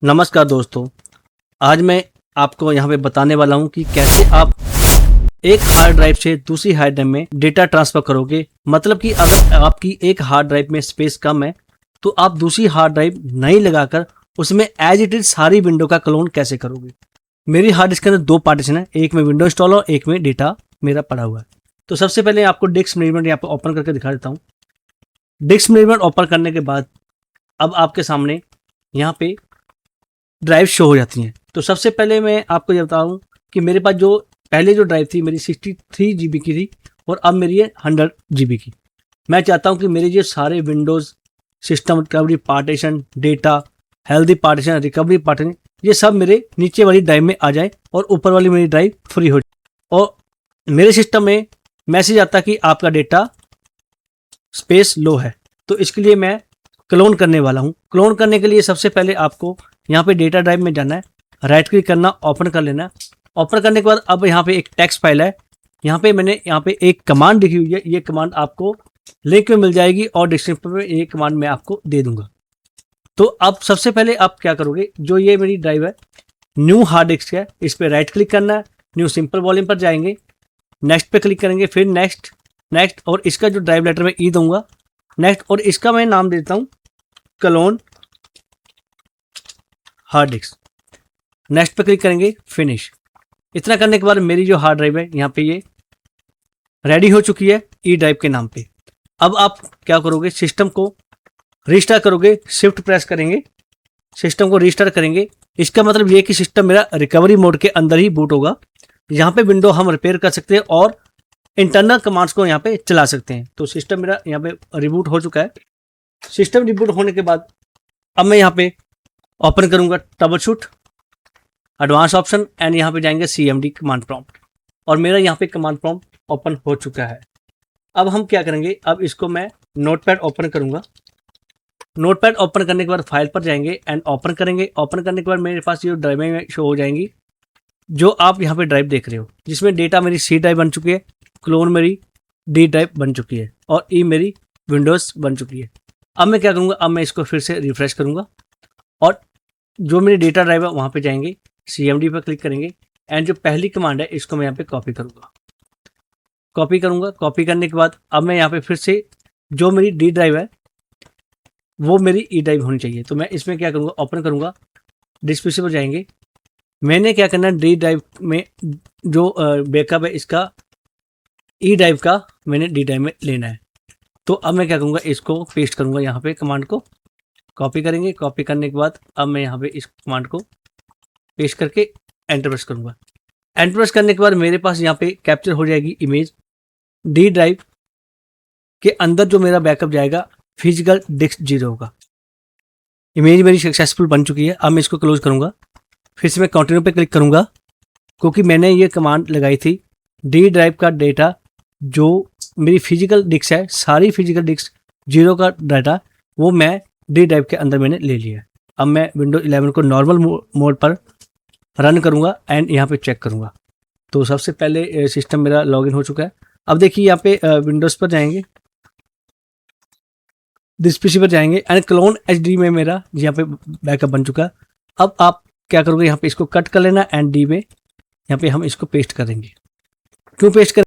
नमस्कार दोस्तों। आज मैं आपको यहाँ पे बताने वाला हूँ कि कैसे आप एक हार्ड ड्राइव से दूसरी हार्ड ड्राइव में डेटा ट्रांसफ़र करोगे। मतलब कि अगर आपकी एक हार्ड ड्राइव में स्पेस कम है तो आप दूसरी हार्ड ड्राइव नहीं लगाकर उसमें एज इट इज़ सारी विंडो का क्लोन कैसे करोगे। मेरी हार्ड डिस्क के अंदर दो पार्टीशन है, एक में विंडो इंस्टॉल और एक में डेटा मेरा पड़ा हुआ है। तो सबसे पहले आपको डिस्क मैनेजमेंट यहाँ पर ओपन करके दिखा देता हूँ। डिस्क मैनेजमेंट ओपन करने के बाद अब आपके सामने यहाँ पे ड्राइव शो हो जाती हैं। तो सबसे पहले मैं आपको ये बताऊँ कि मेरे पास जो पहले जो ड्राइव थी मेरी 63 GB की थी और अब मेरी है 100 GB की। मैं चाहता हूँ कि मेरे ये सारे Windows, system recovery partition, data, healthy partition, recovery partition, ये सब मेरे नीचे वाली ड्राइव में आ जाए और ऊपर वाली मेरी ड्राइव फ्री हो जाए। और मेरे सिस्टम में मैसेज आता कि आपका डेटा स्पेस लो है। तो इसके लिए मैं क्लोन करने वाला हूँ। क्लोन करने के लिए सबसे पहले आपको यहाँ पे डेटा ड्राइव में जाना है, राइट क्लिक करना, ओपन कर लेना। ओपन करने के बाद अब यहाँ पे एक टेक्स्ट फाइल है, मैंने यहाँ पे एक कमांड लिखी हुई है। ये कमांड आपको लिंक में मिल जाएगी और डिस्क्रिप्शन में ये कमांड मैं आपको दे दूंगा। तो अब सबसे पहले आप क्या करोगे, जो ये मेरी ड्राइव है न्यू हार्ड डिस्क है, इस पर राइट क्लिक करना है, न्यू सिंपल वॉल्यूम पर जाएंगे, नेक्स्ट पे क्लिक करेंगे, फिर नेक्स्ट नेक्स्ट, और इसका जो ड्राइव लेटर में ई दूंगा नेक्स्ट, और इसका मैं नाम देता हूँ क्लोन हार्ड डिस्क। नेक्स्ट पे क्लिक करेंगे, फिनिश। इतना करने के बाद मेरी जो हार्ड ड्राइव है यहाँ पे ये रेडी हो चुकी है ई ड्राइव के नाम पे। अब आप क्या करोगे, सिस्टम को रिस्टार्ट करोगे, शिफ्ट प्रेस करेंगे, सिस्टम को रिस्टार्ट करेंगे। इसका मतलब ये कि सिस्टम मेरा रिकवरी मोड के अंदर ही बूट होगा। यहाँ पे विंडो हम रिपेयर कर सकते हैं और इंटरनल कमांड्स को यहाँ पे चला सकते हैं। तो सिस्टम मेरा यहाँ पे रिबूट हो चुका है। सिस्टम रिबूट होने के बाद अब मैं यहाँ पे ओपन करूंगा trouble shoot, advance option, and यहाँ पे जाएंगे CMD कमांड प्रॉम्प्ट, और मेरा यहाँ पे कमांड प्रॉम्प्ट ओपन हो चुका है। अब हम क्या करेंगे, अब इसको मैं नोटपैड ओपन करूंगा। नोटपैड ओपन करने के बाद फाइल पर जाएंगे एंड ओपन करेंगे। ओपन करने के बाद मेरे पास ये ड्राइवें शो हो जाएंगी जो आप यहाँ पे ड्राइव देख रहे हो, जिसमें डेटा मेरी C ड्राइव बन चुकी है, क्लोन मेरी D ड्राइव बन चुकी है और ई मेरी विंडोज़ बन चुकी है। अब मैं क्या करूँगा, अब मैं इसको फिर से रिफ्रेश करूँगा और जो मेरी डेटा ड्राइव है वहाँ पे जाएंगे, CMD पर क्लिक करेंगे एंड जो पहली कमांड है इसको मैं यहाँ पे कॉपी करूँगा। कॉपी करने के बाद अब मैं यहाँ पे फिर से जो मेरी D ड्राइव है वो मेरी E ड्राइव होनी चाहिए। तो मैं इसमें क्या करूँगा, ओपन करूँगा, डिस्क पीसी पर जाएंगे। मैंने क्या करना है, D ड्राइव में जो बैकअप है इसका E ड्राइव का मैंने D ड्राइव में लेना है। तो अब मैं क्या करूँगा, इसको पेस्ट करूँगा यहाँ पे, कमांड को कॉपी करेंगे। कॉपी करने के बाद अब मैं यहाँ पे इस कमांड को पेस्ट करके एंटर प्रेस करूँगा। एंटर प्रेस करने के बाद मेरे पास यहाँ पे कैप्चर हो जाएगी इमेज D ड्राइव के अंदर, जो मेरा बैकअप जाएगा फिजिकल डिस्क 0 होगा। इमेज मेरी सक्सेसफुल बन चुकी है। अब मैं इसको क्लोज करूँगा, फिर से मैं कंटिन्यू पे क्लिक करूँगा, क्योंकि मैंने ये कमांड लगाई थी D ड्राइव का डेटा जो मेरी फिजिकल डिस्क है, सारी फिजिकल डिस्क 0 का डाटा वो मैं D ड्राइव के अंदर मैंने ले लिया है। अब मैं विंडो 11 को नॉर्मल मोड पर रन करूँगा एंड यहाँ पे चेक करूँगा। तो सबसे पहले सिस्टम मेरा लॉगिन हो चुका है। अब देखिए यहाँ पे विंडोज़ पर जाएंगे, दिस पीसी पर जाएंगे एंड क्लोन HD में मेरा यहाँ पे बैकअप बन चुका है। अब आप क्या करोगे, यहाँ पे इसको कट कर लेना एंड D में यहाँ पे हम इसको पेस्ट करेंगे। क्यों पेस्ट करें,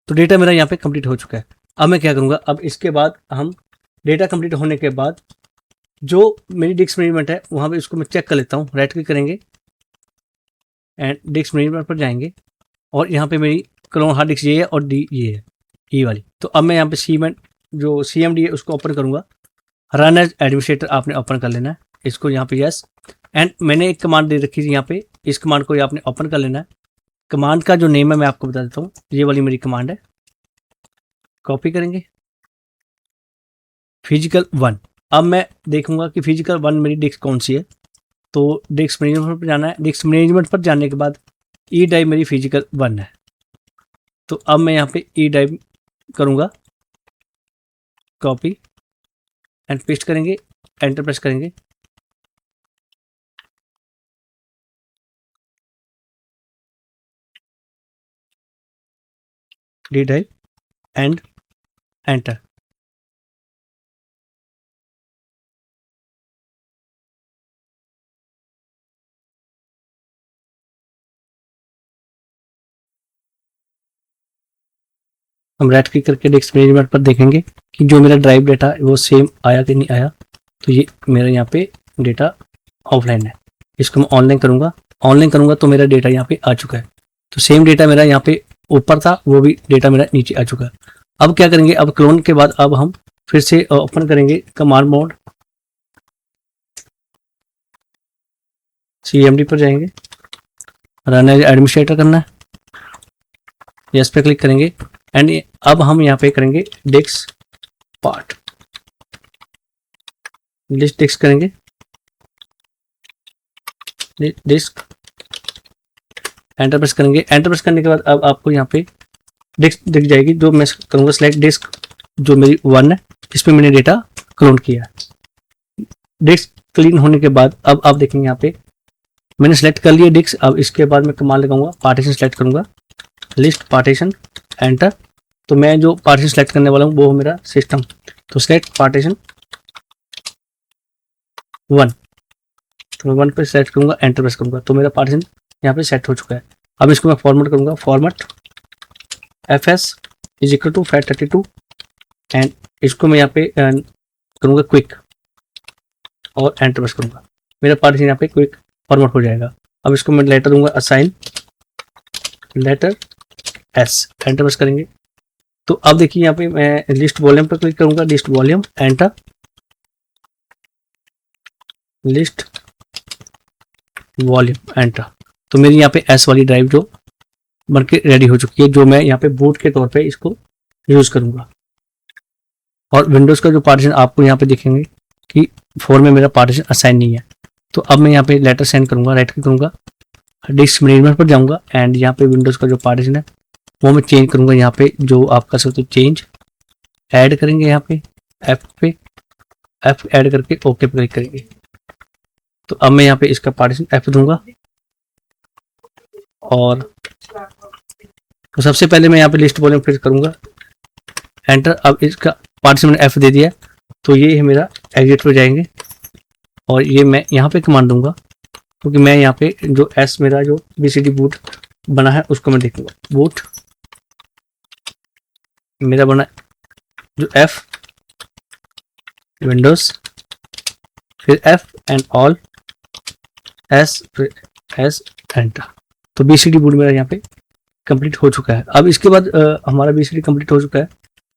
तो डेटा मेरा यहाँ पे कंप्लीट हो चुका है। अब मैं क्या करूँगा, अब इसके बाद हम डेटा कंप्लीट होने के बाद जो मेरी डिस्क मैनेजमेंट है वहाँ पे इसको मैं चेक कर लेता हूँ। राइट क्लिक करेंगे एंड डिस्क मैनेजमेंट पर जाएंगे और यहाँ पे मेरी क्लोन हार्ड डिस्क ये है और D ये है, ई वाली। तो अब मैं यहाँ पे जो CMD है उसको ओपन करूँगा। रन एज एडमिनिस्ट्रेटर आपने ओपन कर लेना है, इसको यहाँ पे यस, एंड मैंने एक कमांड दे रखी थी यहाँ पे, इस कमांड को आपने ओपन कर लेना है। कमांड का जो नेम है मैं आपको बता देता हूँ, ये वाली मेरी कमांड है। कॉपी करेंगे, फिजिकल 1। अब मैं देखूंगा कि फिजिकल 1 मेरी डिस्क कौन सी है। तो डिस्क मैनेजमेंट पर जाना है। डिस्क मैनेजमेंट पर जाने के बाद ई ड्राइव मेरी फिजिकल 1 है। तो अब मैं यहाँ पे ई ड्राइव करूँगा, कॉपी एंड पेस्ट करेंगे, एंटर प्रेस करेंगे। D drive and enter. हम राइट क्लिक करके डिस्क मैनेजमेंट पर देखेंगे कि जो मेरा ड्राइव डेटा है वो सेम आया कि नहीं आया। तो ये मेरा यहाँ पे डेटा ऑफलाइन है, इसको मैं ऑनलाइन करूँगा तो मेरा डेटा यहाँ पे आ चुका है। तो सेम डेटा मेरा यहाँ पे ऊपर था, वो भी डेटा मेरा नीचे आ चुका है। अब क्या करेंगे, अब क्लोन के बाद अब हम फिर से ओपन करेंगे कमांड मोड, CMD पर जाएंगे, रन एज एडमिनिस्ट्रेटर करना है, यस पे क्लिक करेंगे एंड अब हम यहाँ पे करेंगे डिस्क पार्ट, डिस्क करेंगे, डिस्क एंटर प्रेस करेंगे। एंटर प्रेस करने के बाद अब आपको यहाँ पे डिस्क दिख जाएगी, जो मैं करूँगा सिलेक्ट डिस्क जो मेरी 1 है, इस पे मैंने डेटा क्लोन किया है। डिस्क क्लीन होने के बाद अब आप देखेंगे यहाँ पे मैंने सेलेक्ट कर लिया डिस्क। अब इसके बाद मैं कमांड लगाऊंगा, पार्टीशन सेलेक्ट करूंगा, लिस्ट पार्टीशन, एंटर। तो मैं जो पार्टीशन सेलेक्ट करने वाला हूँ वो मेरा सिस्टम, तो सेलेक्ट पार्टीशन 1, तो मैं 1 पे सेलेक्ट करूंगा, एंटर प्रेस करूंगा, तो मेरा पार्टीशन यहाँ पे सेट हो चुका है। अब इसको मैं फॉर्मेट करूंगा, format FS is equal to FAT32 and इसको मैं यहाँ पे करूंगा क्विक और एंटर प्रेस करूंगा, मेरा पार्टीशन यहाँ पे क्विक फॉर्मेट हो जाएगा। अब इसको मैं लेटर दूंगा assign letter S, enter press करेंगे। तो अब देखिए यहाँ पे मैं लिस्ट वॉल्यूम पर क्लिक करूंगा, list volume, enter, list volume, enter. तो मेरी यहाँ पे S वाली ड्राइव जो बन के रेडी हो चुकी है, जो मैं यहाँ पे बूट के तौर पे इसको यूज करूंगा। और विंडोज का जो पार्टीशन आपको यहाँ पे देखेंगे कि 4 में मेरा पार्टीशन असाइन नहीं है। तो अब मैं यहाँ पे लेटर सेंड करूंगा, राइट क्लिक करूंगा, डिस्क मैनेजमेंट पर जाऊंगा एंड यहाँ पे विंडोज का जो पार्टीशन है वो मैं चेंज करूंगा। यहाँ पे जो आप कर सकते हो चेंज, ऐड करेंगे, यहाँ पे F ऐड करके ओके पे क्लिक करेंगे। तो अब मैं यहाँ पे इसका पार्टीशन F दूंगा और तो सबसे पहले मैं यहाँ पे लिस्ट वॉल्यूम फिर करूंगा, एंटर। अब इसका पार्टीशन मैंने F दे दिया, तो ये है मेरा एग्जिट पे जाएंगे और ये मैं यहाँ पे कमांड दूंगा क्योंकि मैं यहाँ पे जो S मेरा जो BCD बूट बना है उसको मैं देखूंगा। बूट मेरा बना जो F विंडोज फिर F एंड ऑल S फिर S एंटर। तो BCD बूट मेरा यहाँ पे कंप्लीट हो चुका है। अब इसके बाद हमारा BCD कंप्लीट हो चुका है।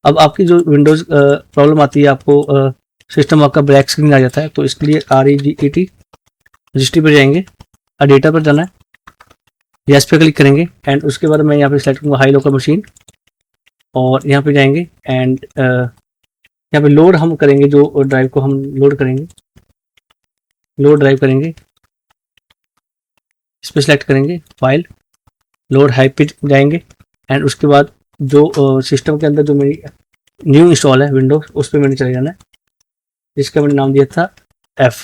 अब आपकी जो विंडोज प्रॉब्लम आती है, आपको सिस्टम आपका ब्लैक स्क्रीन आ जाता है, तो इसके लिए REGET रजिस्ट्री पर जाएंगे, डेटा पर जाना है, यस पे क्लिक करेंगे एंड उसके बाद मैं यहाँ पे सेलेक्ट करूँगा हाई लोकल मशीन और यहाँ पे जाएंगे एंड यहाँ पे लोड हम करेंगे, जो ड्राइव को हम लोड करेंगे, लोड ड्राइव करेंगे, इस पर सेलेक्ट करेंगे, फाइल लोड हाई पे जाएंगे एंड उसके बाद जो सिस्टम के अंदर जो मेरी न्यू इंस्टॉल है विंडोज, उस पर मैंने चले जाना है, जिसका मैंने नाम दिया था F,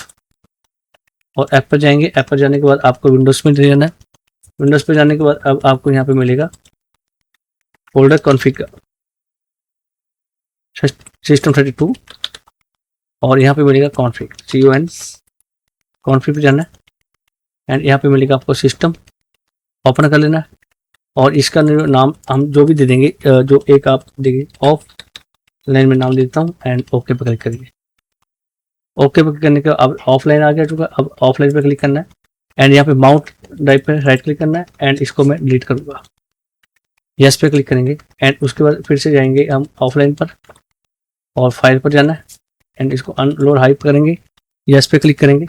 और ऐप पर जाएंगे। ऐप पर जाने के बाद आपको विंडोज में चले जाना है। विंडोज पर जाने के बाद अब आपको यहाँ पे मिलेगा फोल्डर कॉन्फ़िग सिस्टम 32 और यहाँ पे मिलेगा कॉन्फ़िग कॉन्फ़िग पे जाना है एंड यहाँ पे मिलेगा आपको सिस्टम, ओपन कर लेना है और इसका नाम हम जो भी दे देंगे, जो एक आप देंगे ऑफ लाइन में नाम देता हूँ एंड ओके पे क्लिक करिए। ओके पे क्लिक करने के अब ऑफलाइन आ गया चुका, अब ऑफलाइन पे क्लिक करना है एंड यहाँ पे माउंट ड्राइव पे राइट क्लिक करना है एंड इसको मैं डिलीट करूँगा, यस पे क्लिक करेंगे एंड उसके बाद फिर से जाएंगे हम ऑफलाइन पर और फाइल पर जाना है एंड इसको अनलोड हाइप करेंगे, यस पे क्लिक करेंगे,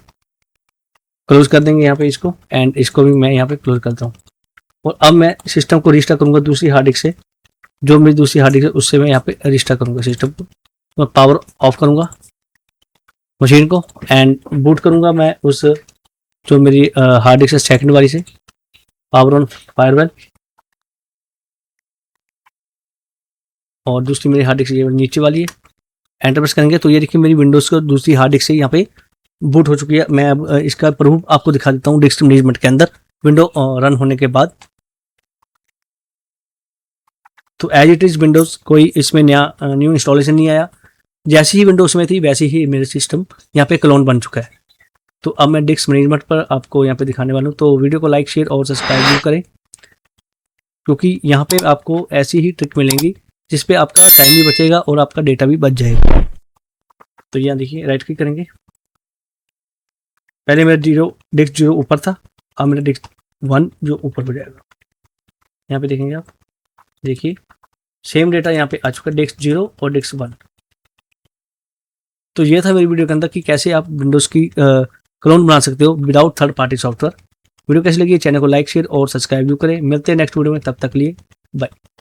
क्लोज कर देंगे यहाँ पे इसको एंड इसको भी मैं यहाँ पे क्लोज करता हूँ। और अब मैं सिस्टम को रिस्टार्ट करूँगा दूसरी हार्ड डिस्क से, जो मेरी दूसरी हार्ड डिस्क है उससे मैं यहाँ पे रिस्टार्ट करूँगा सिस्टम को। मैं पावर ऑफ करूँगा मशीन को एंड बूट करूँगा मैं उस जो मेरी हार्ड डिस्क है सेकंड वाली से, पावर ऑन फायरवेल, और दूसरी मेरी हार्ड डिस्क ये नीचे वाली है, एंटर प्रेस करेंगे तो ये देखिए मेरी विंडोज़ को दूसरी हार्ड डिस्क से यहाँ पे बूट हो चुकी है। मैं अब इसका प्रूफ आपको दिखा देता हूँ डिस्क मैनेजमेंट के अंदर विंडो रन होने के बाद। तो एज इट इज़ विंडोज़ कोई इसमें नया न्यू इंस्टॉलेशन नहीं आया, जैसी ही विंडोज़ में थी वैसे ही मेरे सिस्टम यहाँ पे क्लोन बन चुका है। तो अब मैं डिस्क मैनेजमेंट पर आपको यहाँ पे दिखाने वाला हूँ, तो वीडियो को लाइक शेयर और सब्सक्राइब जरूर करें, क्योंकि यहाँ पे आपको ऐसी ही ट्रिक मिलेंगी जिसपे आपका टाइम भी बचेगा और आपका डेटा भी बच जाएगा। तो यहाँ देखिए, राइट क्लिक करेंगे, पहले मेरा डिस्क 0 ऊपर था, अब मेरा डिस्क 1 जो ऊपर हो जाएगा। यहाँ पे देखेंगे आप, देखिए सेम डेटा यहाँ पे आ चुका है, डिस्क 0 और डिस्क 1। तो ये था मेरी वीडियो के अंदर कि कैसे आप विंडोज़ की क्लोन बना सकते हो without third party software. Video कैसी लगी, चैनल को लाइक शेयर और सब्सक्राइब भी करें। मिलते हैं नेक्स्ट वीडियो में, तब तक लिए बाय।